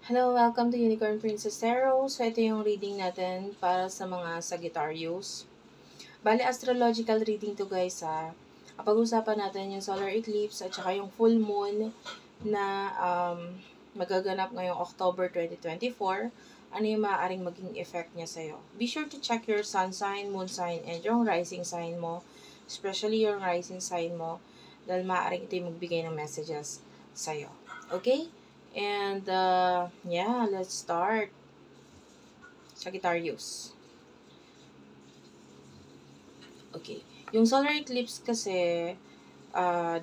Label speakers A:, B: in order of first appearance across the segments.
A: Hello, welcome to Unicorn Princess Tarot. So, ito yung reading natin para sa mga Sagittarius. Bale, astrological reading to guys ha. Pag-usapan natin yung solar eclipse at saka yung full moon na magaganap ngayong October 2024. Ano yung maaaring maging effect niya sa'yo. Be sure to check your sun sign, moon sign, and yung rising sign mo. Especially yung rising sign mo. Dahil maaaring ito yung magbigay ng messages sa'yo. Okay? And yeah, let's start. Sagittarius. Okay. Yung solar eclipse kasi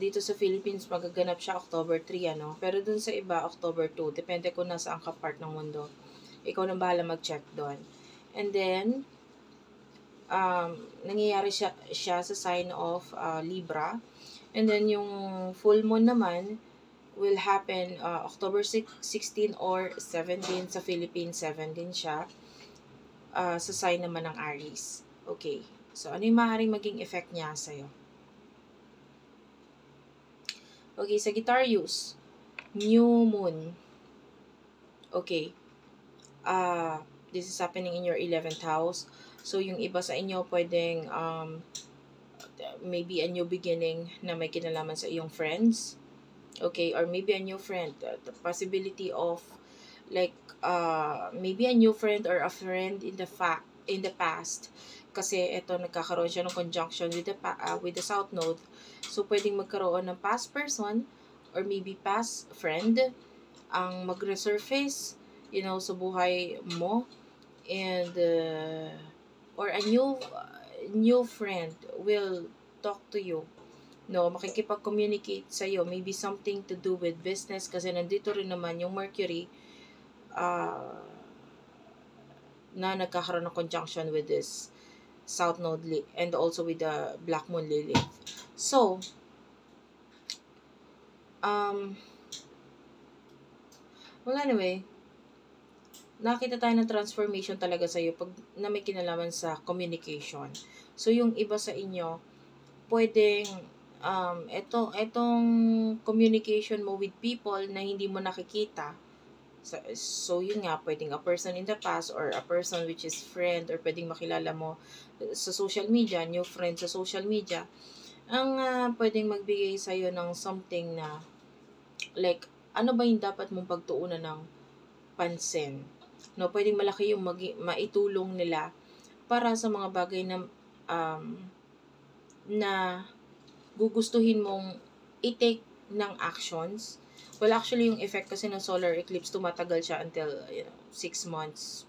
A: dito sa Philippines magaganap siya October 3 ano. Pero dun sa iba October 2. Depende kung nasaan ka part ng mundo. Ikaw nang bahala mag-check doon. And then nangyayari siya sa sign of Libra. And then yung full moon naman will happen October 16 or 17 sa Philippines, 17 siya. Sa sign naman ng Aries. Okay. So, ano yung maaaring maging effect niya sa'yo? Okay, Sagittarius. New moon. Okay. This is happening in your 11th house. So, yung iba sa inyo pwedeng maybe a new beginning na may kinalaman sa iyong friends. Okay, or maybe a new friend. The possibility of like maybe a new friend or a friend in the past kasi ito nagkakaroon siya ng conjunction with the south node. So pwedeng magkaroon ng past person or maybe past friend ang magresurface sa buhay mo, and or a new friend will talk to you, makikipag-communicate sa'yo, maybe something to do with business kasi nandito rin naman yung Mercury na nagkakaroon ng conjunction with this South Node and also with the Black Moon Lilith. So, well anyway, nakita tayo ng transformation talaga sa'yo pag na may kinalaman sa communication. So, yung iba sa inyo, pwedeng etong communication mo with people na hindi mo nakikita. So yun nga, pwedeng a person in the past or a person which is friend, or pwedeng makilala mo sa social media, new friend sa social media, ang pwedeng magbigay sa'yo ng something na like, ano ba yung dapat mong pagtuunan ng pansin. Pwedeng malaki yung maitulong nila para sa mga bagay na gugustuhin mong i-take ng actions. Well, actually, yung effect kasi ng solar eclipse, tumatagal siya until 6 months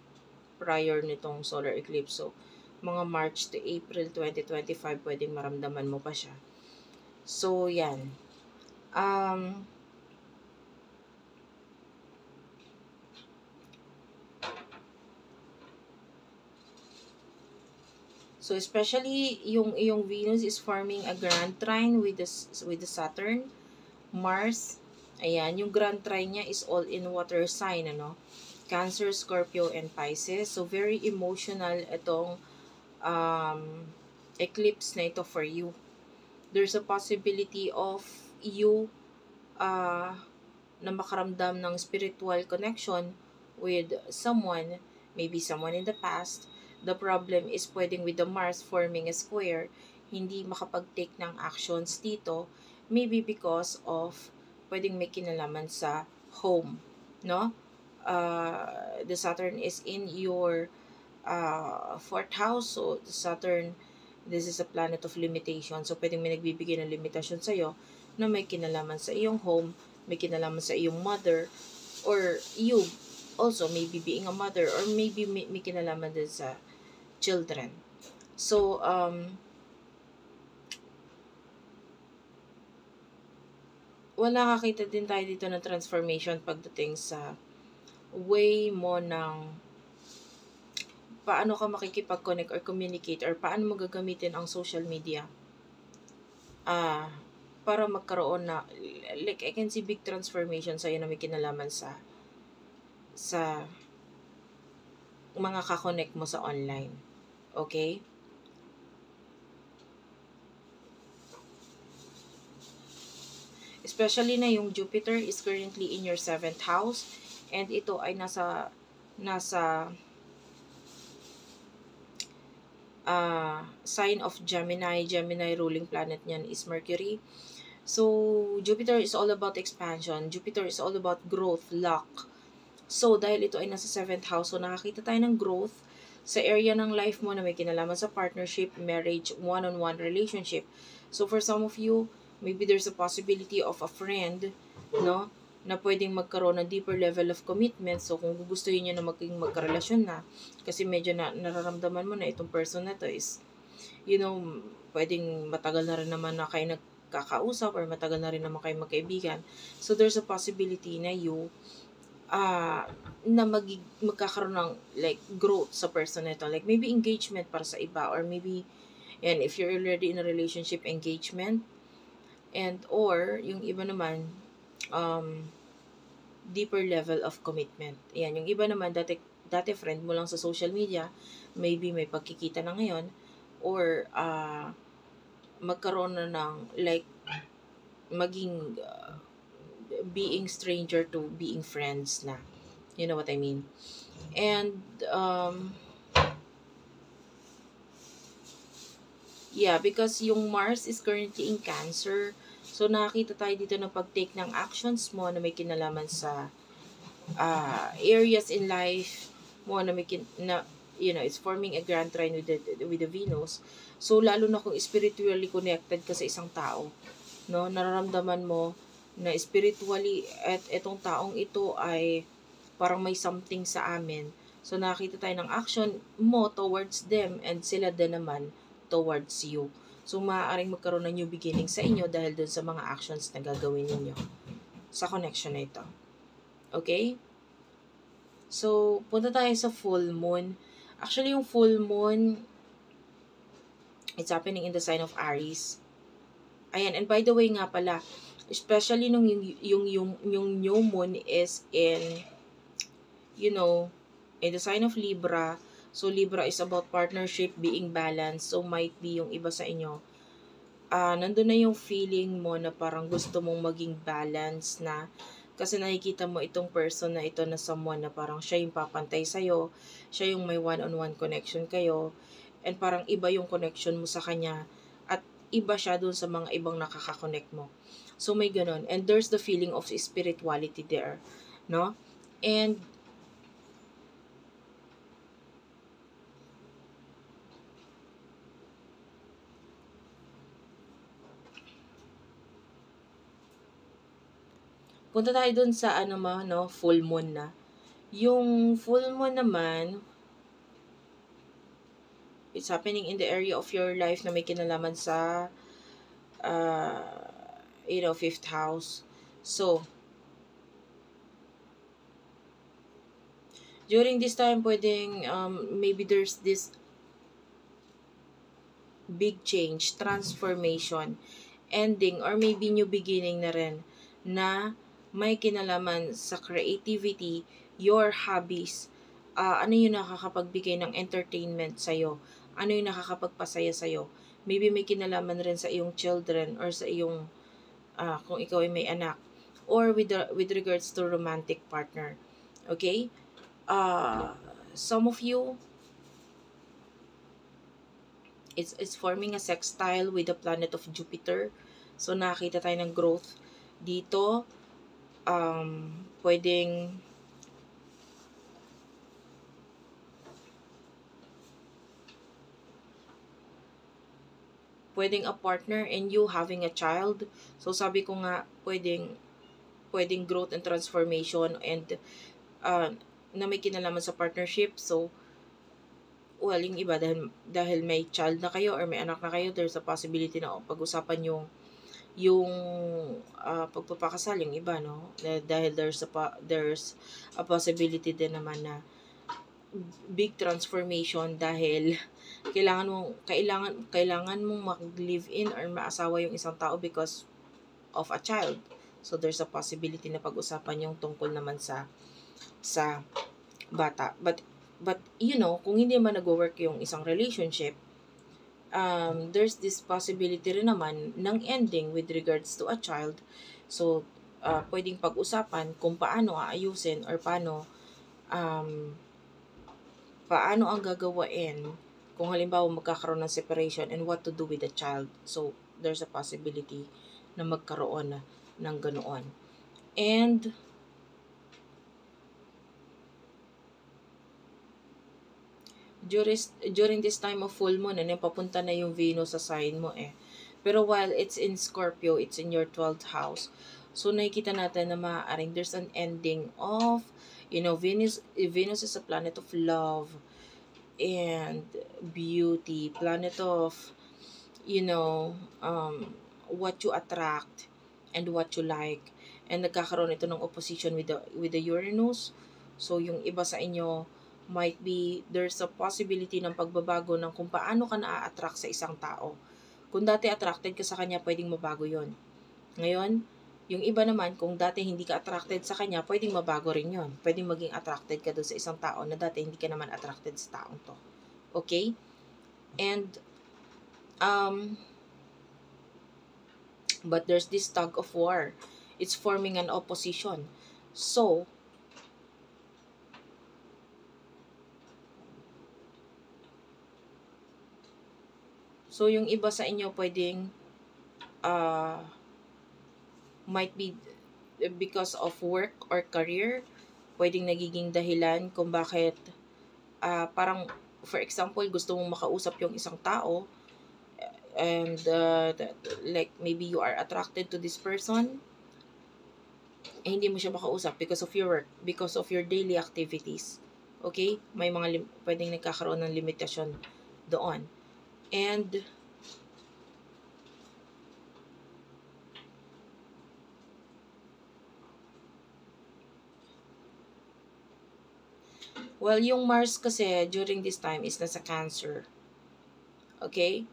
A: prior nitong solar eclipse. So, mga March to April 2025, pwedeng maramdaman mo pa siya. So, yan. So, especially yung Venus is forming a grand trine with the Saturn, Mars. Ayan, yung grand trine niya is all in water sign, Cancer, Scorpio, and Pisces. So, very emotional itong eclipse na ito for you. There's a possibility of you na makaramdam ng spiritual connection with someone, maybe someone in the past. The problem is pwedeng with the Mars forming a square, hindi makapag-take ng actions dito, maybe because of pwedeng may kinalaman sa home, the Saturn is in your 4th house, so the Saturn, this is a planet of limitation, so pwedeng may nagbibigay ng limitasyon sa'yo na may kinalaman sa iyong home, may kinalaman sa iyong mother, or you also maybe being a mother, or maybe may kinalaman din sa children. So, nakakita din tayo dito ng transformation pagdating sa way mo ng paano ka makikipag-connect or communicate, or paano mo gagamitin ang social media para magkaroon na, like, I can see big transformation sa'yo na may kinalaman sa mga kakonect mo sa online. Okay? Especially na yung Jupiter is currently in your 7th house, And ito ay nasa sign of Gemini. Gemini ruling planet niyan is Mercury. So, Jupiter is all about expansion. Jupiter is all about growth, luck. So, dahil ito ay nasa 7th house, so nakakita tayo ng growth sa area ng life mo na may kinalaman sa partnership, marriage, one-on-one relationship. So, for some of you, maybe there's a possibility of a friend, no, na pwedeng magkaroon ng deeper level of commitment. So, kung gugustuhin nyo na magkarelasyon na, kasi medyo nararamdaman mo na itong person na to is, pwedeng matagal na rin naman na kayo nagkakausap or matagal na rin naman kayo magkaibigan. So, there's a possibility na na magkakaroon ng like growth sa person nito. Like maybe engagement para sa iba, or maybe, and if you're already in a relationship, engagement, and or yung iba naman, deeper level of commitment. Yan, yung iba naman, dati friend mo lang sa social media, maybe may pagkikita na ngayon, or magkaroon na ng like maging being stranger to being friends na. You know what I mean? And yeah, because yung Mars is currently in Cancer, so nakakita tayo dito ng pag-take ng actions mo na may kinalaman sa areas in life mo na it's forming a grand trine with the Venus. So lalo na kung spiritually connected ka sa isang tao, no, nararamdaman mo na spiritually at etong taong ito ay parang may something sa amin. So nakita tayo ng action mo towards them, and sila din naman towards you. So maaaring magkaroon ng new beginning sa inyo dahil dun sa mga actions na gagawin ninyo sa connection na ito. Okay? So, punta tayo sa full moon. Actually, yung full moon, it's happening in the sign of Aries. Ayan, and by the way nga pala, especially nung yung new moon is in, in the sign of Libra. So, Libra is about partnership, being balanced. So, might be yung iba sa inyo, nandun na yung feeling mo na parang gusto mong maging balance na, kasi nakikita mo itong person na ito na someone na parang siya yung papantay sa'yo, siya yung may one-on-one connection kayo, and parang iba yung connection mo sa kanya, at iba siya dun sa mga ibang nakaka-connect mo. So, may ganun. And there's the feeling of spirituality there, no? And punta tayo dun sa full moon na. Yung full moon naman, it's happening in the area of your life na may kinalaman sa 5th house. So, during this time, pwedeng maybe there's this big change, transformation, ending, or maybe new beginning na rin na may kinalaman sa creativity, your hobbies, ano yung nakakapagbigay ng entertainment sa'yo, ano yung nakakapagpasaya sa'yo. Maybe may kinalaman rin sa iyong children, or sa iyong, kung ikaw ay may anak, or with regards to romantic partner. Okay? Some of you, it's forming a sextile with the planet of Jupiter. So, nakita tayo ng growth dito. Pwedeng a partner and you having a child. So, sabi ko nga, pwedeng growth and transformation, and na may kinalaman sa partnership. So, well, yung iba, dahil may child na kayo or may anak na kayo, there's a possibility na pag-usapan yung pagpapakasal, yung iba, no? Dahil there's a possibility din naman na big transformation dahil kailangan mong mag-live in or maasawa yung isang tao because of a child. So there's a possibility na pag-usapan yung tungkol naman sa bata. But kung hindi man nag-work yung isang relationship, there's this possibility rin naman ng ending with regards to a child. So, pwedeng pag-usapan kung paano aayusin or um, paano ang gagawain kung halimbawa magkakaroon ng separation and what to do with the child. So, there's a possibility na magkaroon ng ganoon. And, during this time of full moon, papunta na yung Venus sa sign mo eh. Pero while it's in Scorpio, it's in your 12th house. So, nakikita natin na maaaring there's an ending of, Venus is a planet of love and beauty, planet of, what you attract and what you like. And nagkakaroon ito ng opposition with the Uranus. So, yung iba sa inyo, might be, there's a possibility ng pagbabago ng kung paano ka na-attract sa isang tao. Kung dati attracted ka sa kanya, pwedeng mabago yon. Ngayon, yung iba naman, kung dati hindi ka attracted sa kanya, pwedeng mabago rin yon. Pwedeng maging attracted ka doon sa isang tao na dati hindi ka naman attracted sa taong to. Okay? And, but there's this tug of war. It's forming an opposition. So, yung iba sa inyo pwedeng might be because of work or career, pwedeng nagiging dahilan kung bakit parang, for example, gusto mong makausap yung isang tao and like maybe you are attracted to this person hindi mo siya makausap because of your work, because of your daily activities. Okay? May mga pwedeng nagkakaroon ng limitasyon doon. And well, yung Mars kasi during this time is nasa Cancer. Okay?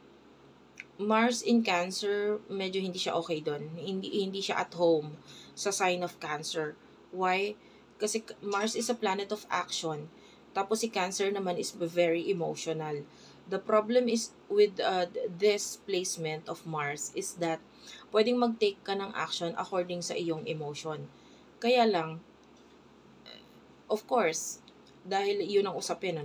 A: Mars in Cancer, medyo hindi siya okay doon. Hindi siya at home sa sign of Cancer. Why? Kasi Mars is a planet of action. Tapos si Cancer naman is very emotional. The problem is with this placement of Mars is that pwedeng mag-take ka ng action according sa iyong emotion. Kaya lang, of course, dahil yun ang usapin,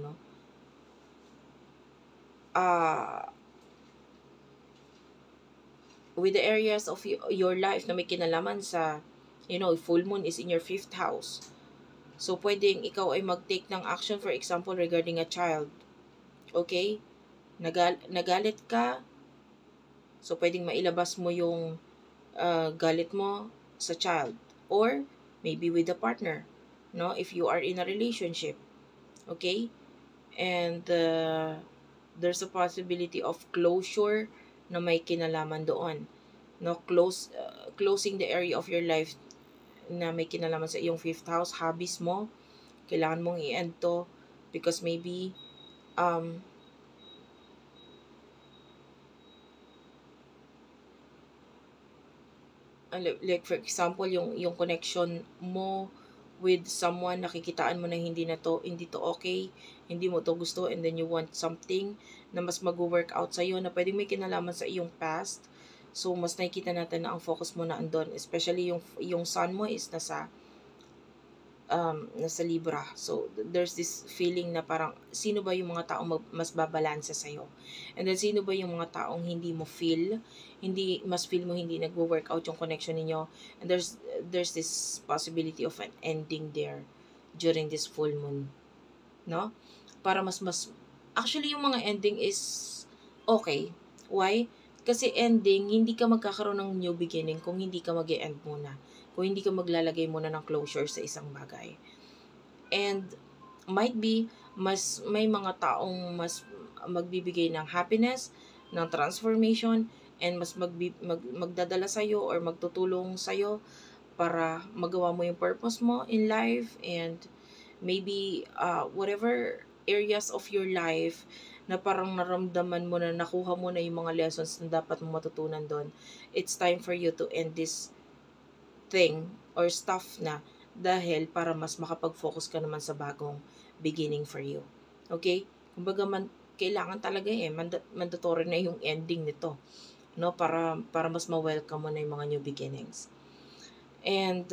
A: with the areas of your life na may kinalaman sa, full moon is in your 5th house. So, pwedeng ikaw ay mag-take ng action, for example, regarding a child. Okay? Nagalit ka, so pwedeng mailabas mo yung galit mo sa child. Or, maybe with a partner, if you are in a relationship. Okay? And there's a possibility of closure na may kinalaman doon. Closing the area of your life na may kinalaman sa iyong 5th house, hobbies mo, kailangan mong i-end to because maybe like for example yung connection mo with someone, nakikitaan mo na hindi to okay, hindi mo to gusto, and then you want something na mas mag-work out sa iyo na pwedeng may kinalaman sa iyong past. So mas nakikita natin na ang focus mo na andon, especially yung sun mo is nasa Libra. So, there's this feeling na parang, sino ba yung mga taong mas babalansa sa'yo? And then, sino ba yung mga taong hindi mo feel? Mas feel mo hindi nagwo-work out yung connection ninyo? And there's this possibility of an ending there during this full moon. No? Para actually, yung mga ending is okay. Why? Kasi ending, hindi ka magkakaroon ng new beginning kung hindi ka mag-e-end muna. Kung hindi ka maglalagay muna ng closure sa isang bagay. And might be, may mga taong mas magbibigay ng happiness, ng transformation, and mas magdadala sa'yo or magtutulong sa'yo para magawa mo yung purpose mo in life, and maybe whatever areas of your life na parang naramdaman mo na nakuha mo na yung mga lessons na dapat mo matutunan doon. It's time for you to end this thing or stuff na dahil para mas makapag-focus ka naman sa bagong beginning for you. Okay? Kumbaga kailangan talaga mandatory na yung ending nito, para mas ma-welcome mo na yung mga new beginnings. And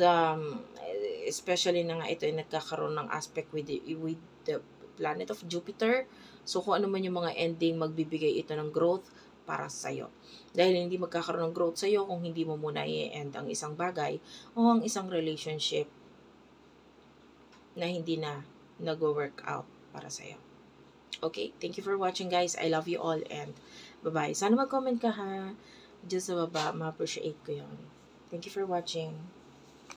A: especially na nga ito ay nagkakaroon ng aspect with the planet of Jupiter. So kung ano man yung mga ending, magbibigay ito ng growth para sa'yo. Dahil hindi magkakaroon ng growth sa'yo kung hindi mo muna i-end ang isang bagay o ang isang relationship na hindi na nag-work out para sa'yo. Okay, thank you for watching guys. I love you all and bye-bye. Sana mag-comment ka ha. Diyan sa baba, ma-appreciate ko yun. Thank you for watching.